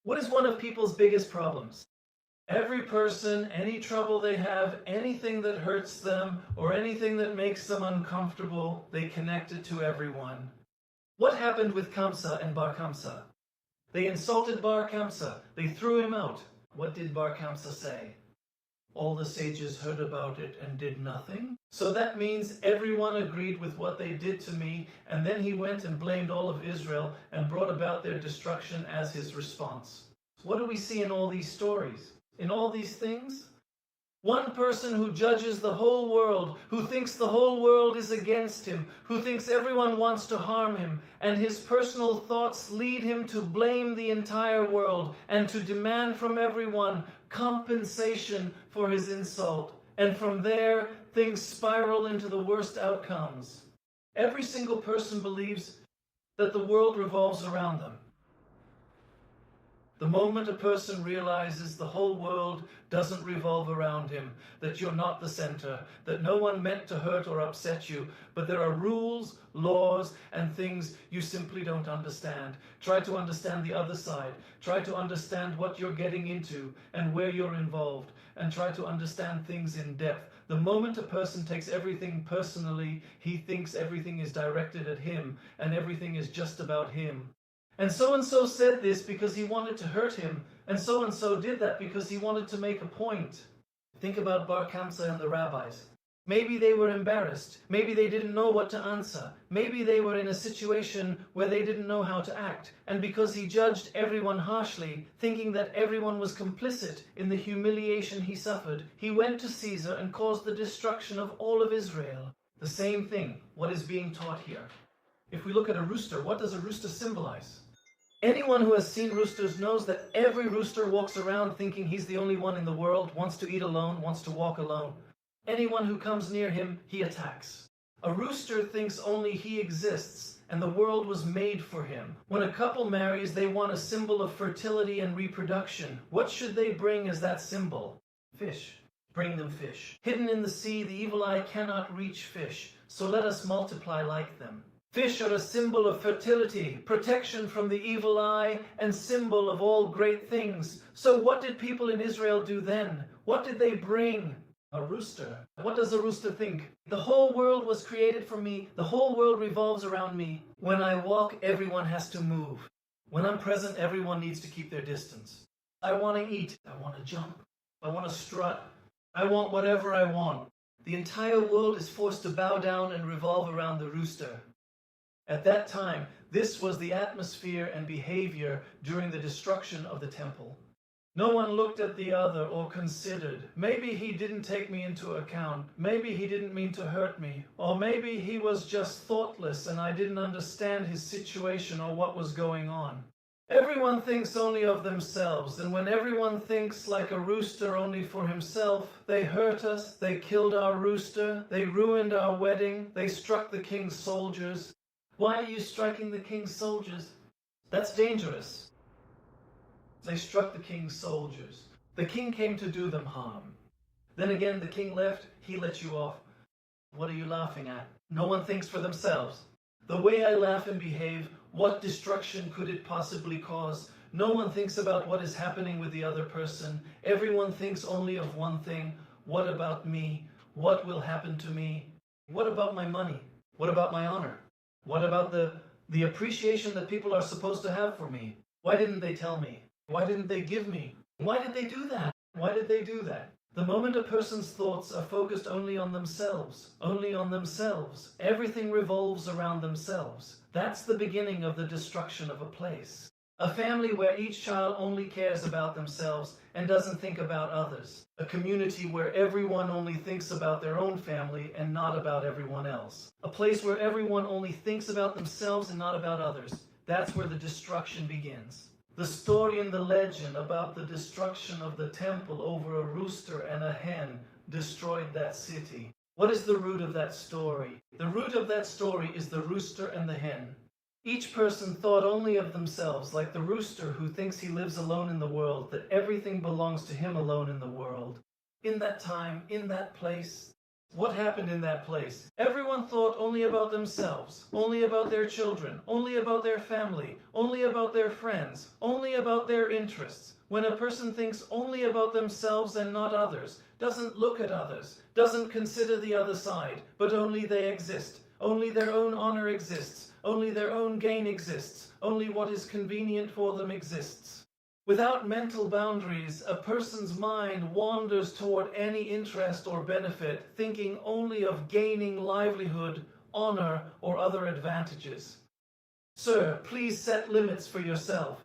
What is one of people's biggest problems? Every person, any trouble they have, anything that hurts them, or anything that makes them uncomfortable, they connect it to everyone. What happened with Kamtza and Bar Kamtza? They insulted Bar Kamtza. They threw him out. What did Bar Kamtza say? All the sages heard about it and did nothing. So that means everyone agreed with what they did to me, and then he went and blamed all of Israel and brought about their destruction as his response. What do we see in all these stories? In all these things? One person who judges the whole world, who thinks the whole world is against him, who thinks everyone wants to harm him, and his personal thoughts lead him to blame the entire world and to demand from everyone compensation for his insult. And from there, things spiral into the worst outcomes. Every single person believes that the world revolves around them. The moment a person realizes the whole world doesn't revolve around him, that you're not the center, that no one meant to hurt or upset you, but there are rules, laws, and things you simply don't understand. Try to understand the other side. Try to understand what you're getting into and where you're involved, and try to understand things in depth. The moment a person takes everything personally, he thinks everything is directed at him and everything is just about him. And so said this because he wanted to hurt him, and so did that because he wanted to make a point. Think about Bar Kamtza and the rabbis. Maybe they were embarrassed. Maybe they didn't know what to answer. Maybe they were in a situation where they didn't know how to act. And because he judged everyone harshly, thinking that everyone was complicit in the humiliation he suffered, he went to Caesar and caused the destruction of all of Israel. The same thing, what is being taught here. If we look at a rooster, what does a rooster symbolize? Anyone who has seen roosters knows that every rooster walks around thinking he's the only one in the world, wants to eat alone, wants to walk alone. Anyone who comes near him, he attacks. A rooster thinks only he exists, and the world was made for him. When a couple marries, they want a symbol of fertility and reproduction. What should they bring as that symbol? Fish. Bring them fish. Hidden in the sea, the evil eye cannot reach fish, so let us multiply like them. Fish are a symbol of fertility, protection from the evil eye, and symbol of all great things. So what did people in Israel do then? What did they bring? A rooster. What does a rooster think? The whole world was created for me. The whole world revolves around me. When I walk, everyone has to move. When I'm present, everyone needs to keep their distance. I want to eat. I want to jump. I want to strut. I want whatever I want. The entire world is forced to bow down and revolve around the rooster. At that time, this was the atmosphere and behavior during the destruction of the temple. No one looked at the other or considered, maybe he didn't take me into account, maybe he didn't mean to hurt me, or maybe he was just thoughtless and I didn't understand his situation or what was going on. Everyone thinks only of themselves, and when everyone thinks like a rooster only for himself, they hurt us, they killed our rooster, they ruined our wedding, they struck the king's soldiers. Why are you striking the king's soldiers? That's dangerous. They struck the king's soldiers. The king came to do them harm. Then again, the king left, he let you off. What are you laughing at? No one thinks for themselves. The way I laugh and behave, what destruction could it possibly cause? No one thinks about what is happening with the other person. Everyone thinks only of one thing. What about me? What will happen to me? What about my money? What about my honor? What about the appreciation that people are supposed to have for me? Why didn't they tell me? Why didn't they give me? Why did they do that? Why did they do that? The moment a person's thoughts are focused only on themselves, everything revolves around themselves. That's the beginning of the destruction of a place. A family where each child only cares about themselves and doesn't think about others. A community where everyone only thinks about their own family and not about everyone else. A place where everyone only thinks about themselves and not about others. That's where the destruction begins. The story and the legend about the destruction of the temple over a rooster and a hen destroyed that city. What is the root of that story? The root of that story is the rooster and the hen. Each person thought only of themselves, like the rooster who thinks he lives alone in the world, that everything belongs to him alone in the world. In that time, in that place, What happened in that place? Everyone thought only about themselves, only about their children, only about their family, only about their friends, only about their interests. When a person thinks only about themselves and not others, doesn't look at others, doesn't consider the other side, but only they exist, only their own honor exists, only their own gain exists, only what is convenient for them exists. Without mental boundaries, a person's mind wanders toward any interest or benefit, thinking only of gaining livelihood, honor, or other advantages. Sir, please set limits for yourself.